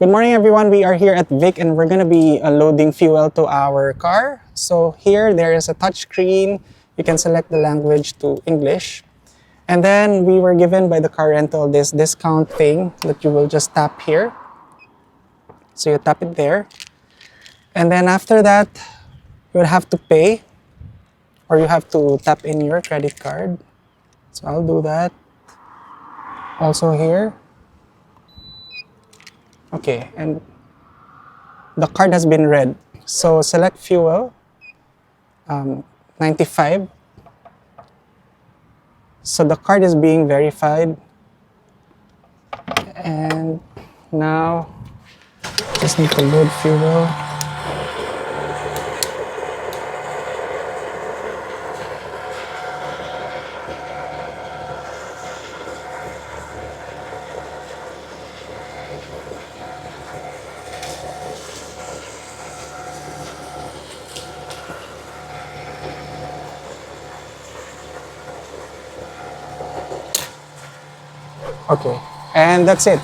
Good morning, everyone. We are here at Vic and we're going to be loading fuel to our car. So here there is a touch screen. You can select the language to English. And then we were given by the car rental this discount thing that you will just tap here. So you tap it there. And then after that, you will have to pay or you have to tap in your credit card. So I'll do that. Also here. Okay, and the card has been read. So select fuel, 95. So the card is being verified. And now, just need to load fuel. Okay, and that's it.